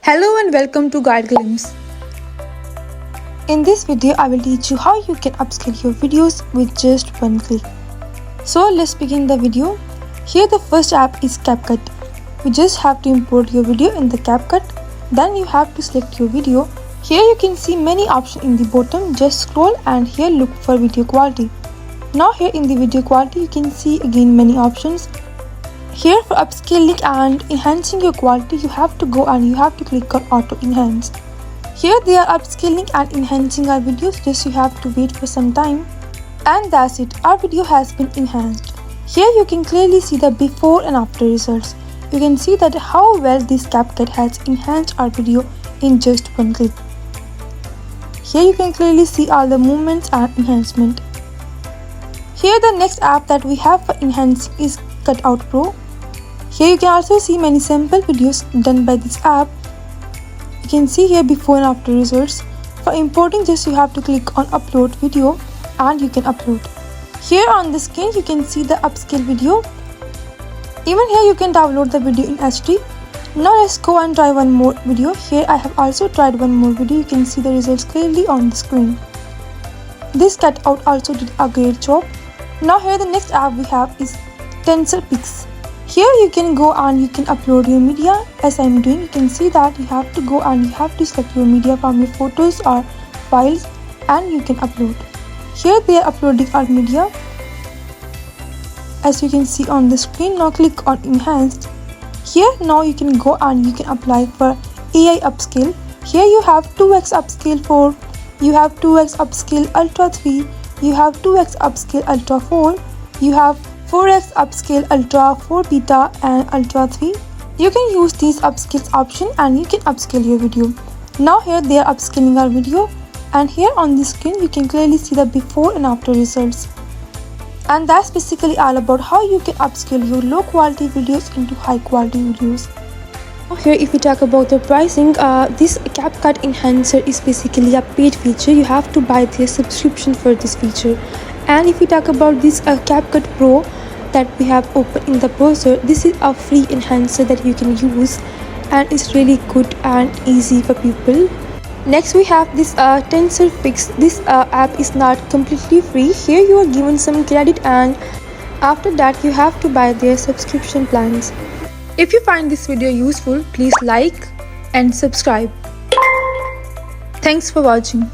Hello and welcome to Guide Glimpse. In this video, I will teach you how you can upscale your videos with just one click. So let's begin the video. Here the first app is CapCut. You just have to import your video in the CapCut. Then you have to select your video. Here you can see many options in the bottom. Just scroll and here look for video quality. Now here in the video quality you can see again many options. Here for upscaling and enhancing your quality, you have to go and you have to click on auto enhance. Here they are upscaling and enhancing our videos, just you have to wait for some time. And that's it, our video has been enhanced. Here you can clearly see the before and after results. You can see that how well this CapCut has enhanced our video in just one click. Here you can clearly see all the movements and enhancement. Here the next app that we have for enhancing is Cutout Pro. Here you can also see many sample videos done by this app. You can see here before and after results. For importing, just you have to click on upload video and you can upload. Here on the screen you can see the upscale video. Even here you can download the video in HD. Now let's go and try one more video. Here I have also tried one more video. You can see the results clearly on the screen. This cutout also did a great job. Now here the next app we have is TensorPix. Here you can go and you can upload your media. As I am doing, you can see that you have to go and you have to select your media from your photos or files and you can upload. Here they are uploading our media. As you can see on the screen, now click on enhanced. Here now you can go and you can apply for AI upscale. Here you have 2x upscale 4, you have 2x upscale ultra 3, you have 2x upscale ultra 4, you have 4x upscale ultra 4 beta and ultra 3. You can use these upscale option and you can upscale your video. Now here they are upscaling our video and here on the screen you can clearly see the before and after results. And that's basically all about how you can upscale your low quality videos into high quality videos. Here if we talk about the pricing, this CapCut enhancer is basically a paid feature. You have to buy their subscription for this feature. And if we talk about this CapCut Pro that we have open in the browser, this is a free enhancer that you can use and it's really good and easy for people. Next we have this TensorPix. This app is not completely free. Here you are given some credit and after that you have to buy their subscription plans. If you find this video useful, please like and subscribe. Thanks for watching.